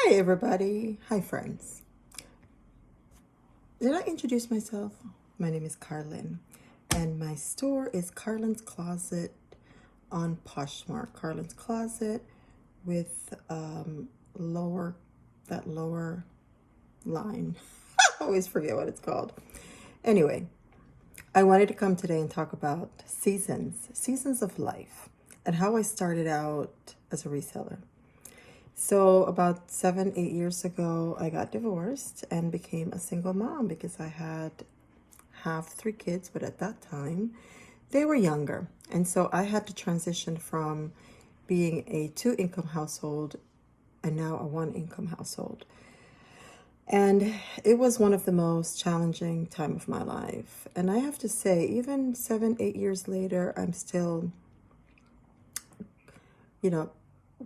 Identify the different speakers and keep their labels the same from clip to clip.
Speaker 1: Hi, everybody. Hi, friends. Did I introduce myself? My name is Carlin, and my store is Carlin's Closet on Poshmark. Carlin's Closet with lower that lower line. I always forget what it's called. Anyway, I wanted to come today and talk about seasons of life, and how I started out as a reseller. So about 7, 8 years ago, I got divorced and became a single mom because I had have 3 kids, but at that time they were younger. And so I had to transition from being a 2 income household and now a 1 income household. And it was one of the most challenging time of my life. And I have to say, even 7, 8 years later, I'm still, you know,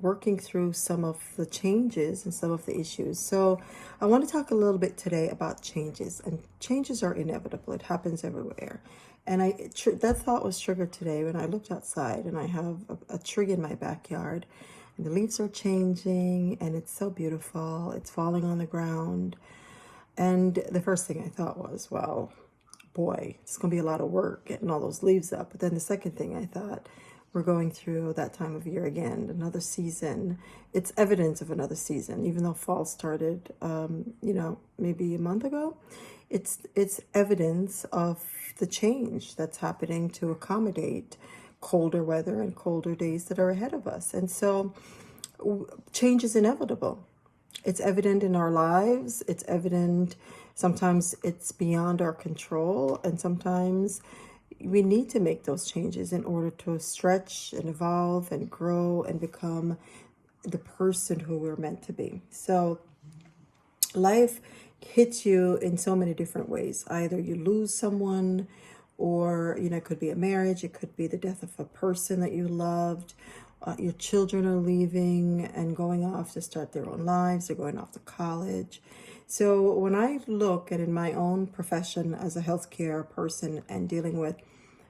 Speaker 1: working through some of the changes and some of the issues. So I want to talk a little bit today about changes. And changes are inevitable. It happens everywhere. And that thought was triggered today when I looked outside and I have a tree in my backyard. And the leaves are changing and it's so beautiful. It's falling on the ground. And the first thing I thought was, well, boy, it's going to be a lot of work getting all those leaves up. But then the second thing I thought, we're going through that time of year again, another season. It's evidence of another season, even though fall started, maybe a month ago. It's evidence of the change that's happening to accommodate colder weather and colder days that are ahead of us. And so change is inevitable. It's evident in our lives. It's evident. Sometimes it's beyond our control, and sometimes we need to make those changes in order to stretch and evolve and grow and become the person who we're meant to be. So life hits you in so many different ways. Either you lose someone, or it could be a marriage, it could be the death of a person that you loved. Your children are leaving and going off to start their own lives. They're going off to college. So when I look at in my own profession as a healthcare person and dealing with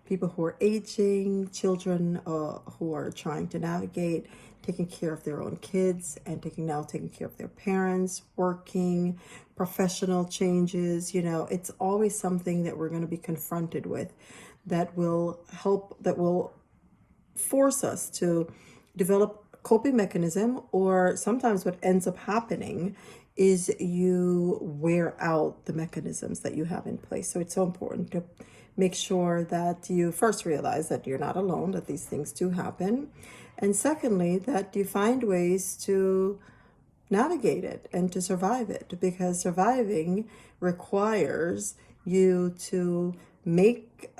Speaker 1: people who are aging, children who are trying to navigate taking care of their own kids and taking care of their parents, working, professional changes, it's always something that we're going to be confronted with that will force us to develop a coping mechanism, or sometimes what ends up happening is you wear out the mechanisms that you have in place. So it's so important to make sure that you first realize that you're not alone, that these things do happen. And secondly, that you find ways to navigate it and to survive it, because surviving requires you to make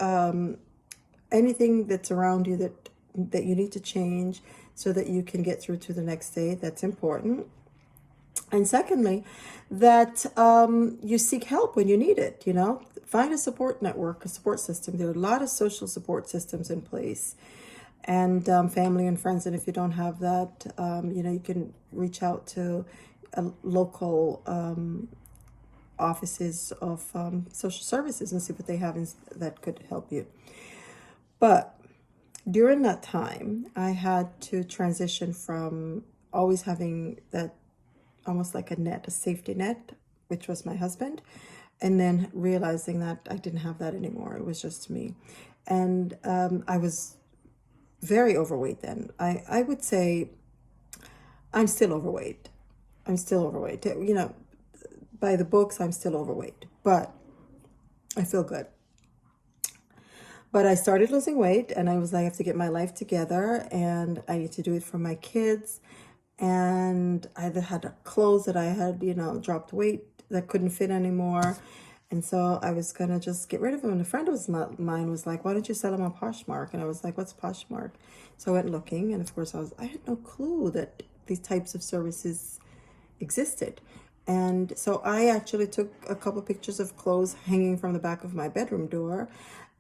Speaker 1: anything that's around you that you need to change so that you can get through to the next day. That's important. And secondly, that you seek help when you need it. Find a support network, a support system. There are a lot of social support systems in place, and family and friends. And if you don't have that, you can reach out to local offices of social services and see what they have that could help you. But during that time, I had to transition from always having that almost like a safety net, which was my husband, and then realizing that I didn't have that anymore. It was just me. And I was very overweight then. I would say I'm still overweight. I'm still overweight. By the books, I'm still overweight, but I feel good. But I started losing weight and I was like, I have to get my life together and I need to do it for my kids. And I had clothes that I had, dropped weight that couldn't fit anymore. And so I was going to just get rid of them. And a friend of mine was like, why don't you sell them on Poshmark? And I was like, what's Poshmark? So I went looking. And of course, I had no clue that these types of services existed. And so I actually took a couple pictures of clothes hanging from the back of my bedroom door.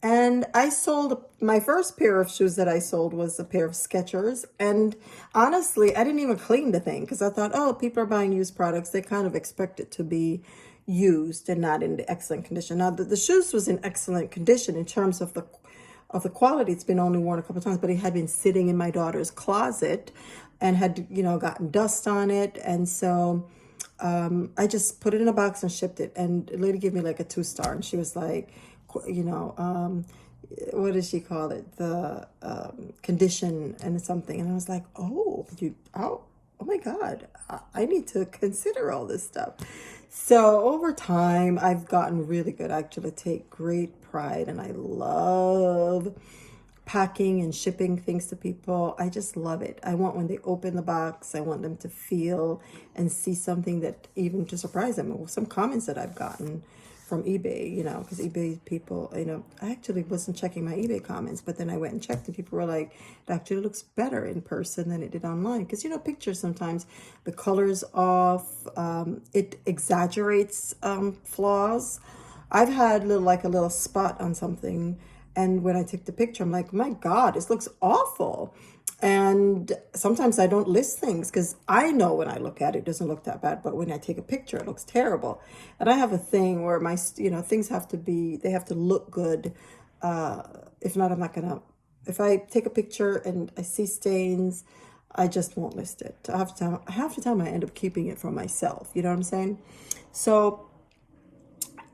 Speaker 1: And I sold my first pair of shoes that I sold was a pair of Skechers. And honestly, I didn't even clean the thing because I thought, oh, people are buying used products. They kind of expect it to be used and not in the excellent condition. Now, the shoes was in excellent condition in terms of the quality. It's been only worn a couple of times, but it had been sitting in my daughter's closet and had, gotten dust on it. And so I just put it in a box and shipped it. And the lady gave me like a 2-star. And she was like, you know, what does she call it? The condition and something. And I was like, oh my God, I need to consider all this stuff. So over time, I've gotten really good. I actually take great pride, and I love packing and shipping things to people. I just love it. I want when they open the box, I want them to feel and see something that even to surprise them. Some comments that I've gotten from eBay, you know, because eBay people, you know, I actually wasn't checking my eBay comments, but then I went and checked, and people were like, it actually looks better in person than it did online. Because, you know, pictures sometimes the color's off, it exaggerates flaws. I've had like a little spot on something, and when I take the picture, I'm like, my God, this looks awful. And sometimes I don't list things because I know when I look at it, it doesn't look that bad. But when I take a picture, it looks terrible. And I have a thing where things have to they have to look good. If not, I'm not going to, if I take a picture and I see stains, I just won't list it. Half the time I end up keeping it for myself. You know what I'm saying? So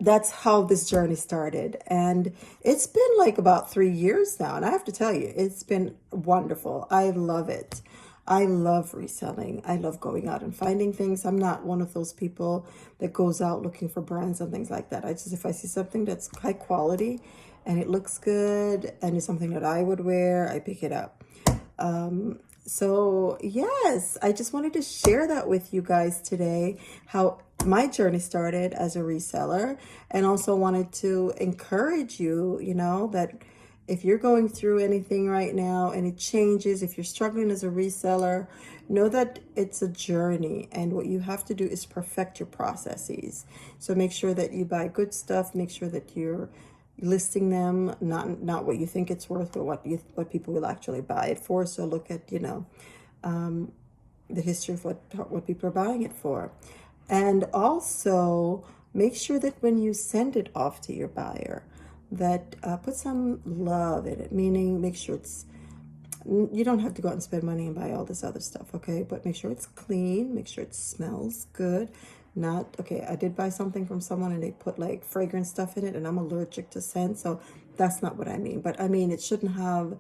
Speaker 1: that's how this journey started. And it's been like about 3 years now. And I have to tell you, it's been wonderful. I love it. I love reselling. I love going out and finding things. I'm not one of those people that goes out looking for brands and things like that. If I see something that's high quality and it looks good and it's something that I would wear, I pick it up. So yes, I just wanted to share that with you guys today, how my journey started as a reseller, and also wanted to encourage you, you know, that if you're going through anything right now and it changes, if you're struggling as a reseller, know that it's a journey, and what you have to do is perfect your processes. So make sure that you buy good stuff, make sure that you're listing them, not what you think it's worth, but what people will actually buy it for. So look at, you know, the history of what people are buying it for. And also make sure that when you send it off to your buyer, that put some love in it, meaning make sure you don't have to go out and spend money and buy all this other stuff, okay? But make sure it's clean, make sure it smells good. Okay, I did buy something from someone and they put like fragrance stuff in it, and I'm allergic to scent, so that's not what I mean. But I mean, it shouldn't have,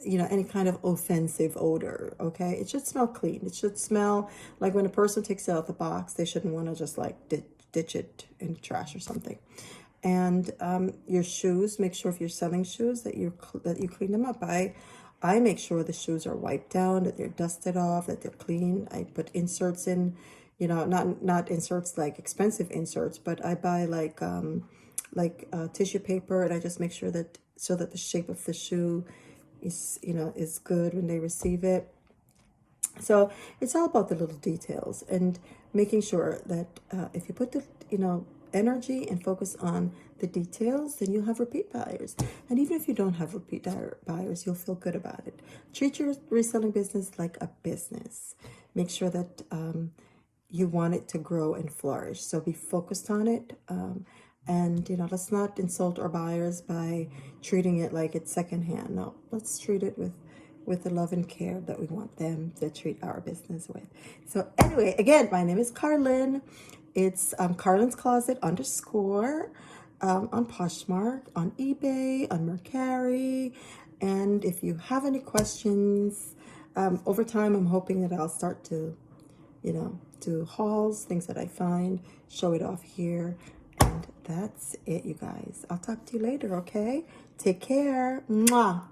Speaker 1: you know, any kind of offensive odor, okay? It should smell clean. It should smell like when a person takes it out the box, they shouldn't want to just like ditch it in the trash or something. And your shoes, make sure if you're selling shoes that you clean them up. I make sure the shoes are wiped down, that they're dusted off, that they're clean. I put inserts in, you know, not inserts like expensive inserts, but I buy like tissue paper, and I just make sure that so that the shape of the shoe is good when they receive it. So it's all about the little details and making sure that if you put the energy and focus on the details, then you'll have repeat buyers. And even if you don't have repeat buyers, you'll feel good about it. Treat your reselling business like a business. Make sure that you want it to grow and flourish. So be focused on it. And, let's not insult our buyers by treating it like it's secondhand. No, let's treat it with the love and care that we want them to treat our business with. So anyway, again, my name is Carlin. It's Carlin's Closet _ on Poshmark, on eBay, on Mercari. And if you have any questions, over time, I'm hoping that I'll start to, do hauls, things that I find, show it off here. And that's it, you guys. I'll talk to you later, okay? Take care. Mwah.